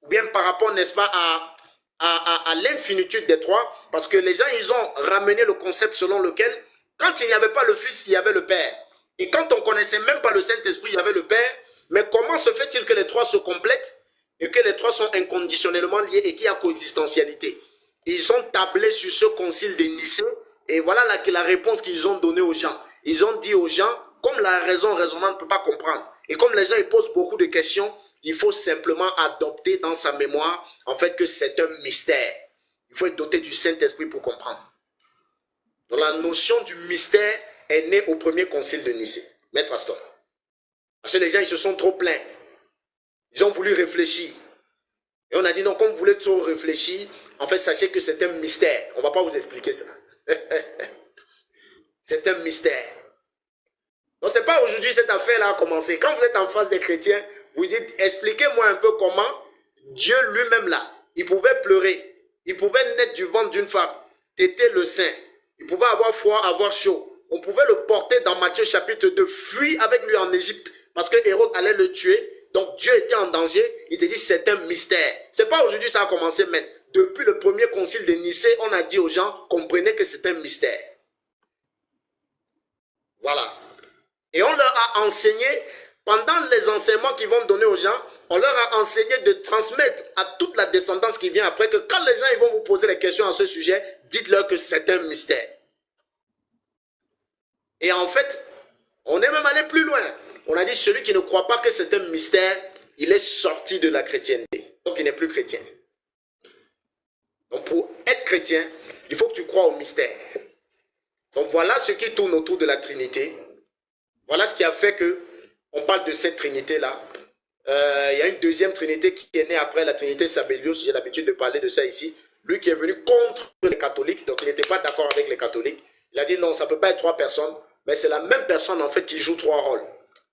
ou bien par rapport, n'est-ce pas, à l'infinitude des trois, parce que les gens, ils ont ramené le concept selon lequel, quand il n'y avait pas le Fils, il y avait le Père. Et quand on ne connaissait même pas le Saint-Esprit, il y avait le Père. Mais comment se fait-il que les trois se complètent et que les trois sont inconditionnellement liés et qu'il y a coexistentialité? Ils ont tablé sur ce concile de Nicée et voilà la réponse qu'ils ont donnée aux gens. Ils ont dit aux gens, comme la raison raisonnable ne peut pas comprendre, et comme les gens ils posent beaucoup de questions, il faut simplement adopter dans sa mémoire, en fait, que c'est un mystère. Il faut être doté du Saint-Esprit pour comprendre. Donc la notion du mystère est née au premier concile de Nicée. Maître Astor. Parce que les gens, ils se sont trop plaints. Ils ont voulu réfléchir. Et on a dit, non, comme vous voulez trop réfléchir, en fait, sachez que c'est un mystère. On ne va pas vous expliquer ça. C'est un mystère. Donc, ce n'est pas aujourd'hui cette affaire-là a commencé. Quand vous êtes en face des chrétiens, vous dites, expliquez-moi un peu comment Dieu lui-même là, il pouvait pleurer, il pouvait naître du ventre d'une femme, téter le sein, il pouvait avoir froid, avoir chaud. On pouvait le porter dans Matthieu chapitre 2, fuir avec lui en Égypte, parce que Hérode allait le tuer. Donc Dieu était en danger. Il te dit c'est un mystère. C'est pas aujourd'hui ça a commencé, mais depuis le premier concile de Nicée, on a dit aux gens, comprenez que c'est un mystère. Voilà. Et on leur a enseigné, pendant les enseignements qu'ils vont donner aux gens, on leur a enseigné de transmettre à toute la descendance qui vient après que quand les gens ils vont vous poser des questions à ce sujet, dites-leur que c'est un mystère. Et en fait, on est même allé plus loin. On a dit celui qui ne croit pas que c'est un mystère, il est sorti de la chrétienté. Donc il n'est plus chrétien. Donc pour être chrétien, il faut que tu crois au mystère. Donc voilà ce qui tourne autour de la Trinité. Voilà ce qui a fait que on parle de cette Trinité-là. Il y a une deuxième Trinité qui est née après la Trinité Sabellius. J'ai l'habitude de parler de ça ici. Lui qui est venu contre les catholiques, donc il n'était pas d'accord avec les catholiques. Il a dit non, ça ne peut pas être trois personnes, mais c'est la même personne en fait qui joue trois rôles.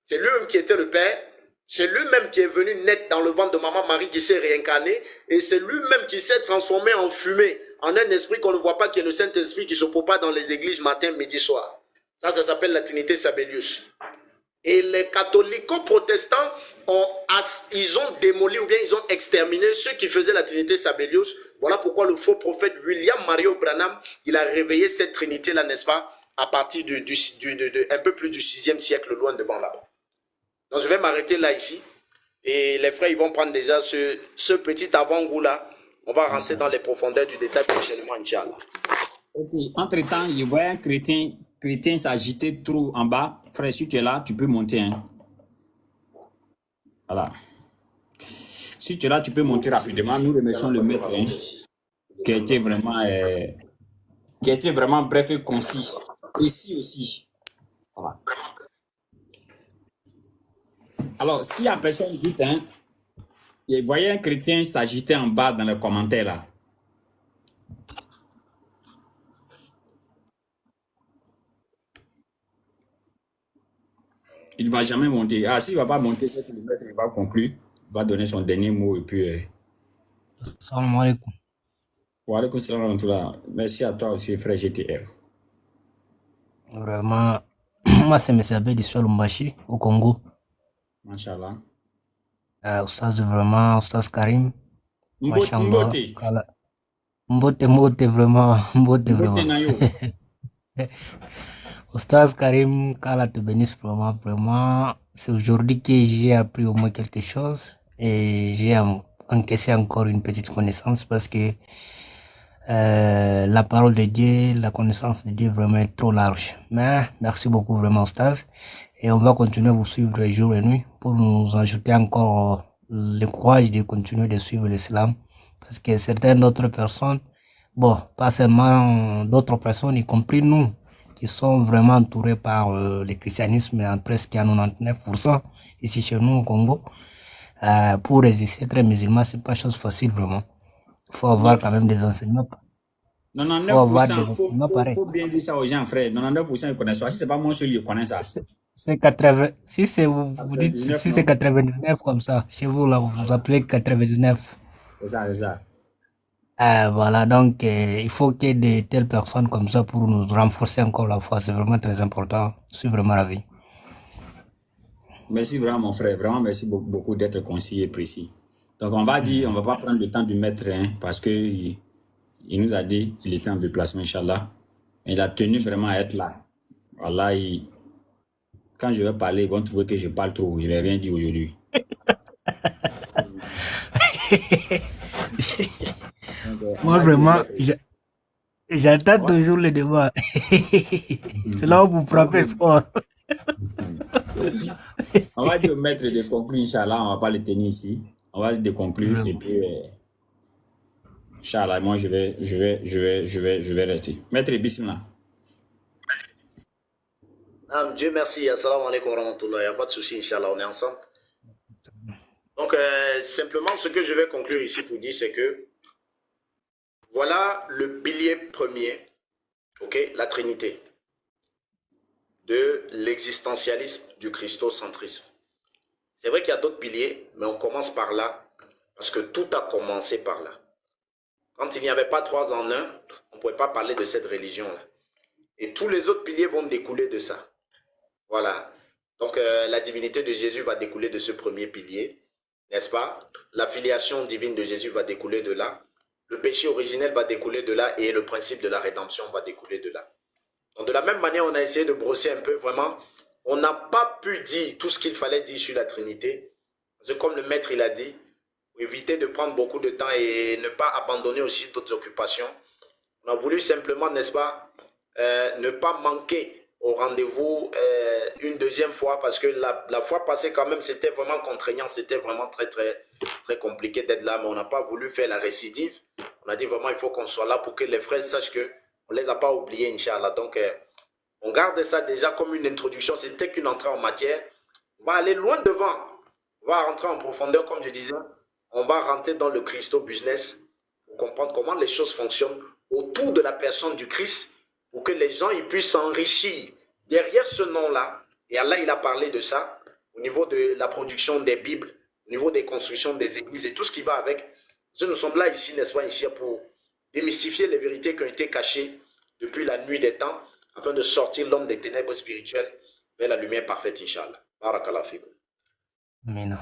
C'est lui-même qui était le Père, c'est lui-même qui est venu naître dans le ventre de maman Marie qui s'est réincarné, et c'est lui-même qui s'est transformé en fumée, en un esprit qu'on ne voit pas, qui est le Saint-Esprit qui se propage dans les églises matin, midi, soir. Ça s'appelle la Trinité Sabellius. Et les catholico-protestants, ils ont démoli ou bien ils ont exterminé ceux qui faisaient la Trinité Sabellius. Voilà pourquoi le faux prophète William Mario Branham, il a réveillé cette Trinité-là, n'est-ce pas, à partir un peu plus du 6e siècle, loin devant là-bas. Donc je vais m'arrêter là ici. Et les frères, ils vont prendre déjà ce petit avant-goût-là. On va rentrer dans les profondeurs du détail prochainement, Inch'Allah. Ok. Entre-temps, je vois un chrétien s'agiter trop en bas. Frère, si tu es là, tu peux monter. Hein. Voilà. Si tu es là, tu peux monter rapidement. Nous remercions le maître hein, qui a été vraiment bref et concis. Ici aussi. Voilà. Alors, si la personne dit, hein, vous voyez un chrétien s'agiter en bas dans les commentaires là. Il ne va jamais monter. Ah, s'il ne va pas monter, c'est que le maître va conclure. Il va donner son dernier mot et puis. Salam alaikum. Wa alaikum salam wa rahmatullah. Merci à toi aussi, frère GTR. Vraiment, moi c'est M. Abedi Solumbashi au Congo. Machallah. Oustaz vraiment, Oustaz Karim. Mbote. Mbote vraiment. Oustaz Karim, qu'Allah te bénisse vraiment. C'est aujourd'hui que j'ai appris au moins quelque chose et j'ai encaissé encore une petite connaissance parce que la parole de Dieu, la connaissance de Dieu vraiment est trop large. Mais merci beaucoup vraiment Oustaz. Et on va continuer à vous suivre jour et nuit pour nous ajouter encore le courage de continuer de suivre l'islam. Parce que certaines autres personnes, bon, pas seulement d'autres personnes, y compris nous, qui sont vraiment entourés par le christianisme en presque à 99% ici chez nous au Congo. Pour résister être musulman, c'est pas chose facile vraiment. Il faut avoir quand même des enseignements. 99%, il faut bien dire ça aux gens, frère. 99% ils connaissent pas. Si c'est pas moi seul, ils connaissent ça. C'est 80. Si c'est vous dites 99, si c'est non? 99 comme ça, chez vous là, vous appelez 99. C'est ça, c'est ça. Voilà, donc il faut qu'il y ait de telles personnes comme ça pour nous renforcer encore la foi. C'est vraiment très important. Je suis vraiment ravi. Merci vraiment, mon frère. Vraiment, merci beaucoup d'être concis et précis. Donc, on va dire, on va pas prendre le temps du maître, hein, parce que il nous a dit qu'il était en déplacement, Inch'Allah. Il a tenu vraiment à être là. Voilà, quand je vais parler, ils vont trouver que je parle trop. Il n'a rien dit aujourd'hui. Donc, on Moi va dire au vraiment, maître. j'attends Ouais. toujours le débat. C'est là où vous On va frappez dire, fort. on va dire au maître de conclure, Inch'Allah. On va pas le tenir ici. On va le conclure et Vraiment. puis, Inch'Allah, moi, je vais rester. Maître Bismillah. Dieu merci. Assalamu alaikum wa rahmatullah. Il n'y a pas de souci, Inch'Allah, on est ensemble. Donc, simplement, ce que je vais conclure ici pour dire, c'est que voilà le pilier premier, ok, la Trinité, de l'existentialisme, du christocentrisme. C'est vrai qu'il y a d'autres piliers, mais on commence par là, parce que tout a commencé par là. Quand il n'y avait pas trois en un, on ne pouvait pas parler de cette religion-là. Et tous les autres piliers vont découler de ça. Voilà. Donc, la divinité de Jésus va découler de ce premier pilier, n'est-ce pas? La filiation divine de Jésus va découler de là. Le péché originel va découler de là et le principe de la rédemption va découler de là. Donc, de la même manière, on a essayé de brosser un peu vraiment. On n'a pas pu dire tout ce qu'il fallait dire sur la Trinité. Parce que comme le maître, il a dit, éviter de prendre beaucoup de temps et ne pas abandonner aussi d'autres occupations. On a voulu simplement, n'est-ce pas, ne pas manquer au rendez-vous une deuxième fois parce que la fois passée quand même c'était vraiment contraignant, c'était vraiment très compliqué d'être là, mais on n'a pas voulu faire la récidive. On a dit vraiment il faut qu'on soit là pour que les frères sachent que on les a pas oubliés, Inch'Allah. Donc on garde ça déjà comme une introduction, c'était qu'une entrée en matière. On va aller loin devant, on va rentrer en profondeur comme je disais, on va rentrer dans le Christo business pour comprendre comment les choses fonctionnent autour de la personne du Christ pour que les gens ils puissent s'enrichir derrière ce nom-là. Et Allah, il a parlé de ça au niveau de la production des Bibles, au niveau des constructions des églises et tout ce qui va avec. Nous sommes là ici, n'est-ce pas, ici pour démystifier les vérités qui ont été cachées depuis la nuit des temps afin de sortir l'homme des ténèbres spirituelles vers la lumière parfaite, Inch'Allah. Barakallah fikum. Amen.